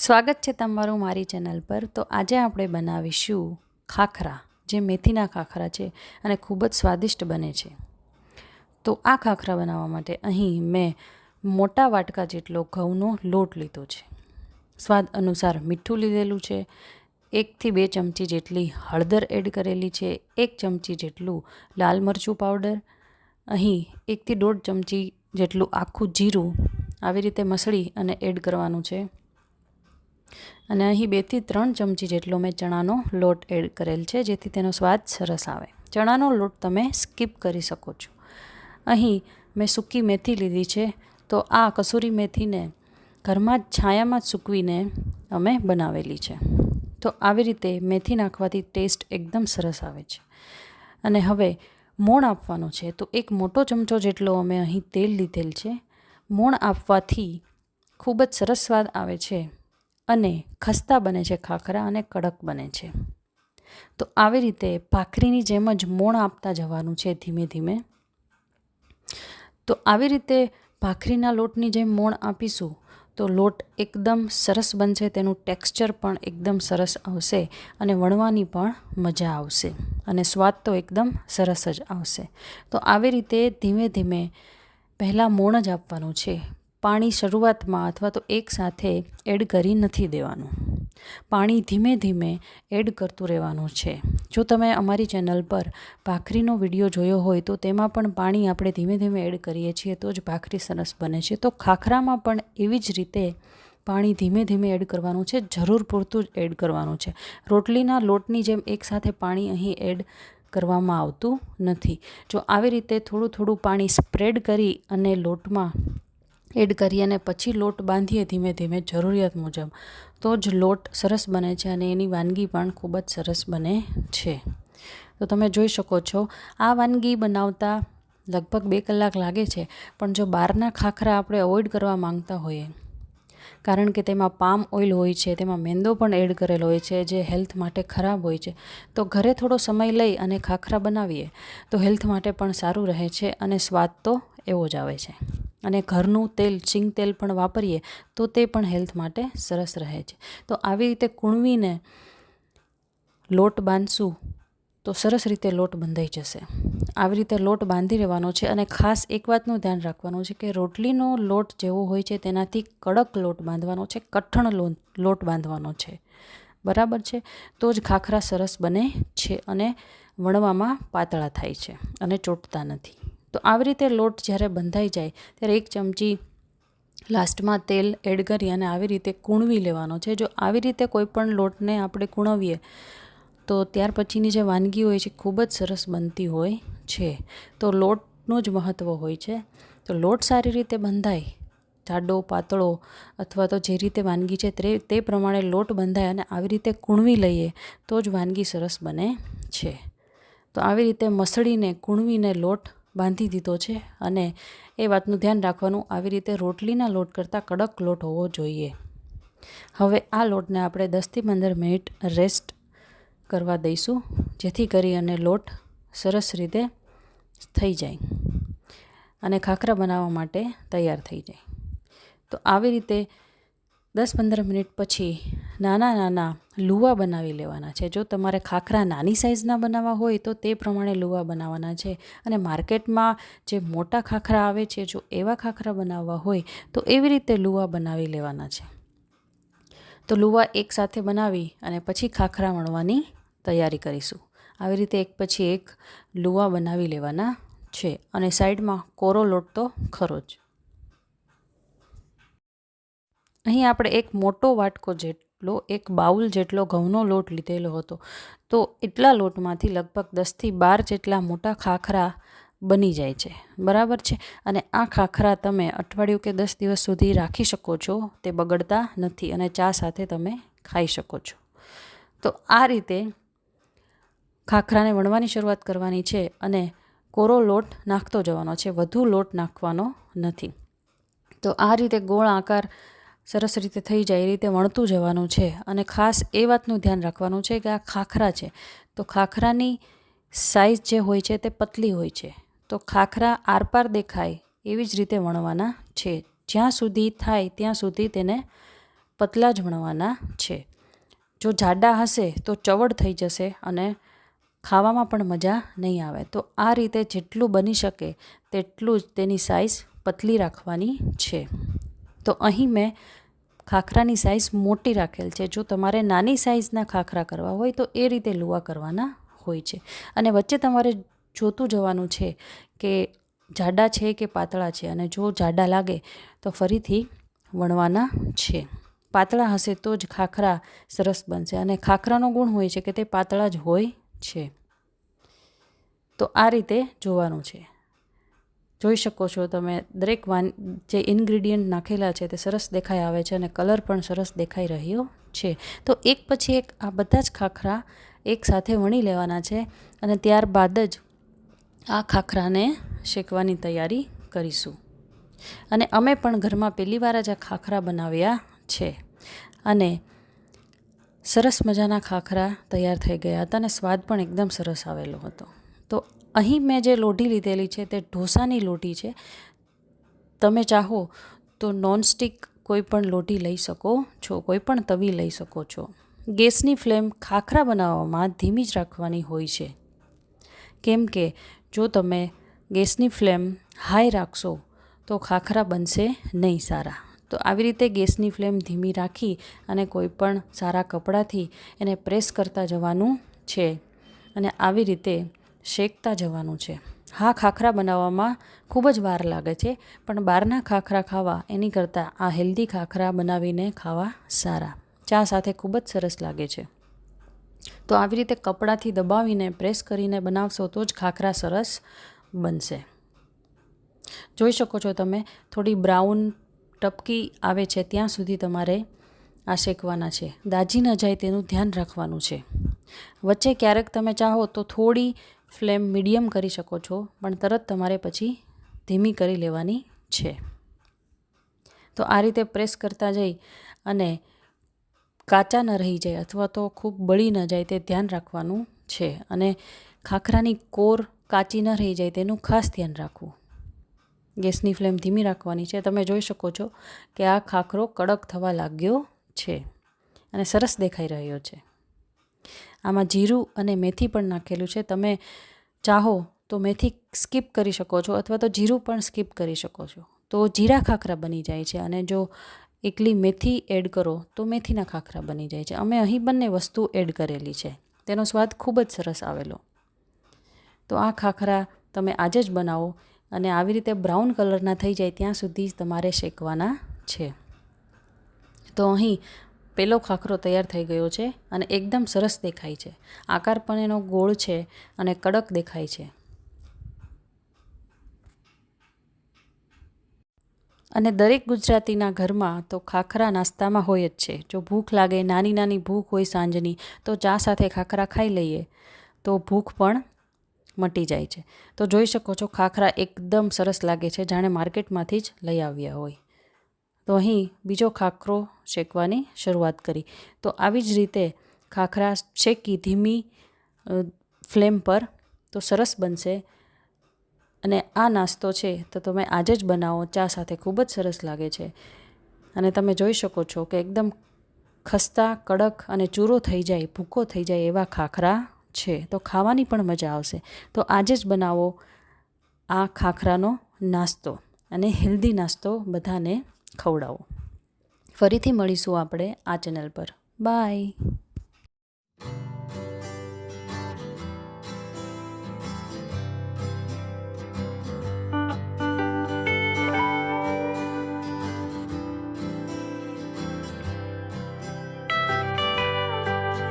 સ્વાગત છે તમારું મારી ચેનલ પર। તો આજે આપણે બનાવીશું ખાખરા, જે મેથીના ખાખરા છે અને ખૂબ જ સ્વાદિષ્ટ બને છે। તો આ ખાખરા બનાવવા માટે અહીં મેં મોટા વાટકા જેટલો ઘઉંનો લોટ લીધો છે, સ્વાદ અનુસાર મીઠું લીધેલું છે, 1 થી 2 ચમચી જેટલી હળદર એડ કરેલી છે, 1 ચમચી જેટલું લાલ મરચું પાવડર, અહીં 1 થી 1.5 ચમચી જેટલું આખું જીરું આવી રીતે મસળી અને એડ કરવાનું છે, અને અહીં 2 થી 3 ચમચી જેટલો મેં ચણાનો લોટ એડ કરેલ છે, જેથી તેનો સ્વાદ સરસ આવે। ચણાનો લોટ તમે સ્કીપ કરી શકો છો। અહીં મેં સૂકી મેથી લીધી છે, તો આ કસૂરી મેથીને ઘરમાં જ છાયામાં જ સૂકવીને અમે બનાવેલી છે। તો આવી રીતે મેથી નાખવાથી ટેસ્ટ એકદમ સરસ આવે છે। અને હવે મોણ આપવાનું છે, તો 1 મોટો ચમચો જેટલો અમે અહીં તેલ લીધેલ છે। મોણ આપવાથી ખૂબ જ સરસ સ્વાદ આવે છે અને ખસ્તા બને છે ખાખરા અને કડક બને છે। તો આવી રીતે ભાખરીની જેમ જ મોણ આપતા જવાનું છે ધીમે ધીમે। તો આવી રીતે ભાખરીના લોટની જેમ મોણ આપીશું તો લોટ એકદમ સરસ બનશે, તેનું ટેક્સચર પણ એકદમ સરસ આવશે અને વણવાની પણ મજા આવશે અને સ્વાદ તો એકદમ સરસ જ આવશે। તો આવી રીતે ધીમે ધીમે પહેલાં મોણ જ આપવાનું છે, પાણી શરૂઆતમાં અથવા તો એકસાથે એડ કરી નથી દેવાનું, પાણી ધીમે ધીમે એડ કરતું રહેવાનું છે। જો તમે અમારી ચેનલ પર ભાખરીનો વિડીયો જોયો હોય તો તેમાં પણ પાણી આપણે ધીમે ધીમે એડ કરીએ છીએ, તો જ ભાખરી સરસ બને છે। તો ખાખરામાં પણ એવી જ રીતે પાણી ધીમે ધીમે એડ કરવાનું છે, જરૂર પૂરતું જ એડ કરવાનું છે। રોટલીના લોટની જેમ એકસાથે પાણી અહીં એડ કરવામાં આવતું નથી। જો આવી રીતે થોડું થોડું પાણી સ્પ્રેડ કરી અને લોટમાં એડ કરી અને પછી લોટ બાંધીએ ધીમે ધીમે જરૂરિયાત મુજબ, તો જ લોટ સરસ બને છે અને એની વાનગી પણ ખૂબ જ સરસ બને છે। તો તમે જોઈ શકો છો આ વાનગી બનાવતા લગભગ 2 કલાક લાગે છે, પણ જો બહારના ખાખરા આપણે અવોઇડ કરવા માંગતા હોઈએ, કારણ કે તેમાં પામ ઓઇલ હોય છે, તેમાં મેંદો પણ એડ કરેલો હોય છે, જે હેલ્થ માટે ખરાબ હોય છે, તો ઘરે થોડો સમય લઈ અને ખાખરા બનાવીએ તો હેલ્થ માટે પણ સારું રહે છે અને સ્વાદ તો એવો જ આવે છે। અને ઘરનું તેલ, સિંગ તેલ પણ વાપરીએ તો તે પણ હેલ્થ માટે સરસ રહે છે। તો આવી રીતે કૂણવીને લોટ બાંધશું તો સરસ રીતે લોટ બંધાઈ જશે। આવી રીતે લોટ બાંધી રહેવાનો છે અને ખાસ એક વાતનું ધ્યાન રાખવાનું છે કે રોટલીનો લોટ જેવો હોય છે તેનાથી કડક લોટ બાંધવાનો છે, કઠણ લોટ બાંધવાનો છે, બરાબર છે? તો જ ખાખરા સરસ બને છે અને વણવામાં પાતળા થાય છે અને ચોટતા નથી। તો આવી રીતે લોટ જ્યારે બંધાઈ જાય ત્યારે 1 ચમચી લાસ્ટમાં તેલ એડ કરી અને આવી રીતે કૂણવી લેવાનો છે। જો આવી રીતે કોઈ પણ લોટને આપણે કૂણવીએ તો ત્યાર પછીની જે વાનગી હોય છે ખૂબ જ સરસ બનતી હોય છે। તો લોટનું જ મહત્ત્વ હોય છે। તો લોટ સારી રીતે બંધાય, જાડો પાતળો અથવા તો જે રીતે વાનગી છે તે પ્રમાણે લોટ બંધાય અને આવી રીતે કૂણવી લઈએ તો જ વાનગી સરસ બને છે। તો આવી રીતે મસળીને કૂણવીને લોટ બાંધી દીધો છે અને એ વાતનું ધ્યાન રાખવાનું, આવી રીતે રોટલીના લોટ કરતાં કડક લોટ હોવો જોઈએ। હવે આ લોટને આપણે 10 થી 15 મિનિટ રેસ્ટ કરવા દઈશું, જેથી કરી અને લોટ સરસ રીતે થઈ જાય અને ખાખરા બનાવવા માટે તૈયાર થઈ જાય। તો આવી રીતે 10-15 મિનિટ પછી નાના નાના લુવા બનાવી લેવાના છે। જો તમારે ખાખરા નાની સાઇઝના બનાવવા હોય તો તે પ્રમાણે લુવા બનાવવાના છે, અને માર્કેટમાં જે મોટા ખાખરા આવે છે, જો એવા ખાખરા બનાવવા હોય તો એવી રીતે લુવા બનાવી લેવાના છે। તો લુવા એકસાથે બનાવી અને પછી ખાખરા વણવાની તૈયારી કરીશું। આવી રીતે એક પછી એક લુવા બનાવી લેવાના છે અને સાઈડમાં કોરો લોટ તો ખરો જ। અહીં આપણે એક મોટો વાટકો જેટલો, 1 બાઉલ જેટલો ઘઉંનો લોટ લીધેલો હતો, તો એટલા લોટમાંથી લગભગ 10 થી 12 જેટલા મોટા ખાખરા બની જાય છે, બરાબર છે? અને આ ખાખરા તમે અઠવાડિયું કે 10 દિવસ સુધી રાખી શકો છો, તે બગડતા નથી અને ચા સાથે તમે ખાઈ શકો છો। તો આ રીતે ખાખરાને વણવાની શરૂઆત કરવાની છે અને કોરો લોટ નાખતો જવાનો છે, વધુ લોટ નાખવાનો નથી। તો આ રીતે ગોળ આકાર સરસ રીતે થઈ જાય એ રીતે વણતું જવાનું છે અને ખાસ એ વાતનું ધ્યાન રાખવાનું છે કે આ ખાખરા છે તો ખાખરાની સાઈઝ જે હોય છે તે પતલી હોય છે। તો ખાખરા આરપાર દેખાય એવી જ રીતે વણવાના છે, જ્યાં સુધી થાય ત્યાં સુધી તેને પતલા જ વણવાના છે. જો જાડા હશે તો ચવડ થઈ જશે અને ખાવામાં પણ મજા નહીં આવે. તો આ રીતે જેટલું બની શકે તેટલું જ તેની સાઇઝ પતલી રાખવાની છે. તો અહીં મેં ખાખરાની સાઇઝ મોટી રાખેલ છે. જો તમારે નાની સાઇઝના ખાખરા કરવા હોય તો એ રીતે લુવા કરવાના હોય છે. અને વચ્ચે તમારે જોતું જવાનું છે કે જાડા છે કે પાતળા છે, અને જો જાડા લાગે તો ફરીથી વણવાના છે. પાતળા હશે તો જ ખાખરા સરસ બનશે, અને ખાખરાનો ગુણ હોય છે કે તે પાતળા જ હોય છે. તો આ રીતે જોવાનું છે. જોઈ શકો છો તમે, દરેક જે ઇન્ગ્રીડિયન્ટ નાખેલા છે તે સરસ દેખાઈ આવે છે અને કલર પણ સરસ દેખાઈ રહ્યો છે. તો એક પછી એક આ બધા જ ખાખરા એકસાથે વણી લેવાના છે, અને ત્યારબાદ જ આ ખાખરાને શેકવાની તૈયારી કરીશું. અને અમે પણ ઘરમાં પહેલી વાર જ આ ખાખરા બનાવ્યા છે, અને સરસ મજાના ખાખરા તૈયાર થઈ ગયા હતા અને સ્વાદ પણ એકદમ સરસ આવેલો હતો. તો અહીં મેં જે લોટી લીધેલી છે તે ઢોસાની લોટી છે. તમે ચાહો તો નોનસ્ટિક કોઈ પણ લોટી લઈ શકો છો, કોઈ પણ તવી લઈ શકો છો. ગેસની ફ્લેમ ખાખરા બનાવવામાં ધીમી જ રાખવાની હોય છે, કેમ કે જો તમે ગેસની ફ્લેમ હાઈ રાખશો તો ખાખરા બનશે નહીં સારા. તો આવી રીતે ગેસની ફ્લેમ ધીમી રાખી અને કોઈ પણ સારા કપડાથી એને પ્રેસ કરતા જવાનું છે, અને આવી રીતે શેકતા જવાનું છે. હા, ખાખરા બનાવવામાં ખૂબ જ વાર લાગે છે, પણ બહારના ખાખરા ખાવા એની કરતાં આ હેલ્ધી ખાખરા બનાવીને ખાવા સારા. ચા સાથે ખૂબ જ સરસ લાગે છે. તો આવી રીતે કપડાથી દબાવીને પ્રેસ કરીને બનાવશો તો જ ખાખરા સરસ બનશે. જોઈ શકો છો તમે, થોડી બ્રાઉન ટપકી આવે છે ત્યાં સુધી તમારે આ શેકવાના છે. દાજી ન જાય તેનું ધ્યાન રાખવાનું છે. વચ્ચે ક્યારેક તમે ચાહો તો થોડી ફ્લેમ મીડિયમ કરી શકો છો, પણ તરત તમારે પછી ધીમી કરી લેવાની છે. તો આ રીતે પ્રેસ કરતા જઈ અને કાચા ન રહી જાય અથવા તો ખૂબ બળી ન જાય તે ધ્યાન રાખવાનું છે. અને ખાખરાની કોર કાચી ન રહી જાય તેનું ખાસ ધ્યાન રાખવું. ગેસની ફ્લેમ ધીમી રાખવાની છે. તમે જોઈ શકો છો કે આ ખાખરો કડક થવા લાગ્યો છે અને સરસ દેખાઈ રહ્યો છે. આમાં જીરું અને મેથી પણ નાખેલું છે. તમે ચાહો તો મેથી સ્કીપ કરી શકો છો, અથવા તો જીરું પણ સ્કીપ કરી શકો છો. તો જીરા ખાખરા બની જાય છે, અને જો એકલી મેથી એડ કરો તો મેથીના ખાખરા બની જાય છે. અમે અહીં બંને વસ્તુ એડ કરેલી છે, તેનો સ્વાદ ખૂબ જ સરસ આવેલો. તો આ ખાખરા તમે આજે જ બનાવો, અને આવી રીતે બ્રાઉન કલરના થઈ જાય ત્યાં સુધી જ તમારે શેકવાના છે. તો અહીં પેલો ખાખરો તૈયાર થઈ ગયો છે અને એકદમ સરસ દેખાય છે. આકાર પણ એનો ગોળ છે અને કડક દેખાય છે. અને દરેક ગુજરાતીના ઘરમાં તો ખાખરા નાસ્તામાં હોય જ છે. જો ભૂખ લાગે, નાની નાની ભૂખ હોય સાંજની, તો ચા સાથે ખાખરા ખાઈ લઈએ તો ભૂખ પણ મટી જાય છે. તો જોઈ શકો છો, ખાખરા એકદમ સરસ લાગે છે, જાણે માર્કેટમાંથી જ લઈ આવ્યા હોય. તો અહીં બીજો ખાખરો શેકવાની શરૂઆત કરી. તો આવી જ રીતે ખાખરા શેકી ધીમી ફ્લેમ પર તો સરસ બનશે. અને આ નાસ્તો છે તો તમે આજે જ બનાવો, ચા સાથે ખૂબ જ સરસ લાગે છે. અને તમે જોઈ શકો છો કે એકદમ ખસ્તા, કડક અને ચૂરો થઈ જાય, ભૂકો થઈ જાય એવા ખાખરા છે. તો ખાવાની પણ મજા આવશે. તો આજે જ બનાવો આ ખાખરાનો નાસ્તો, અને હેલ્ધી નાસ્તો બધાને ખવડાવો. ફરીથી મળીશું આપણે આ ચેનલ પર. બાય.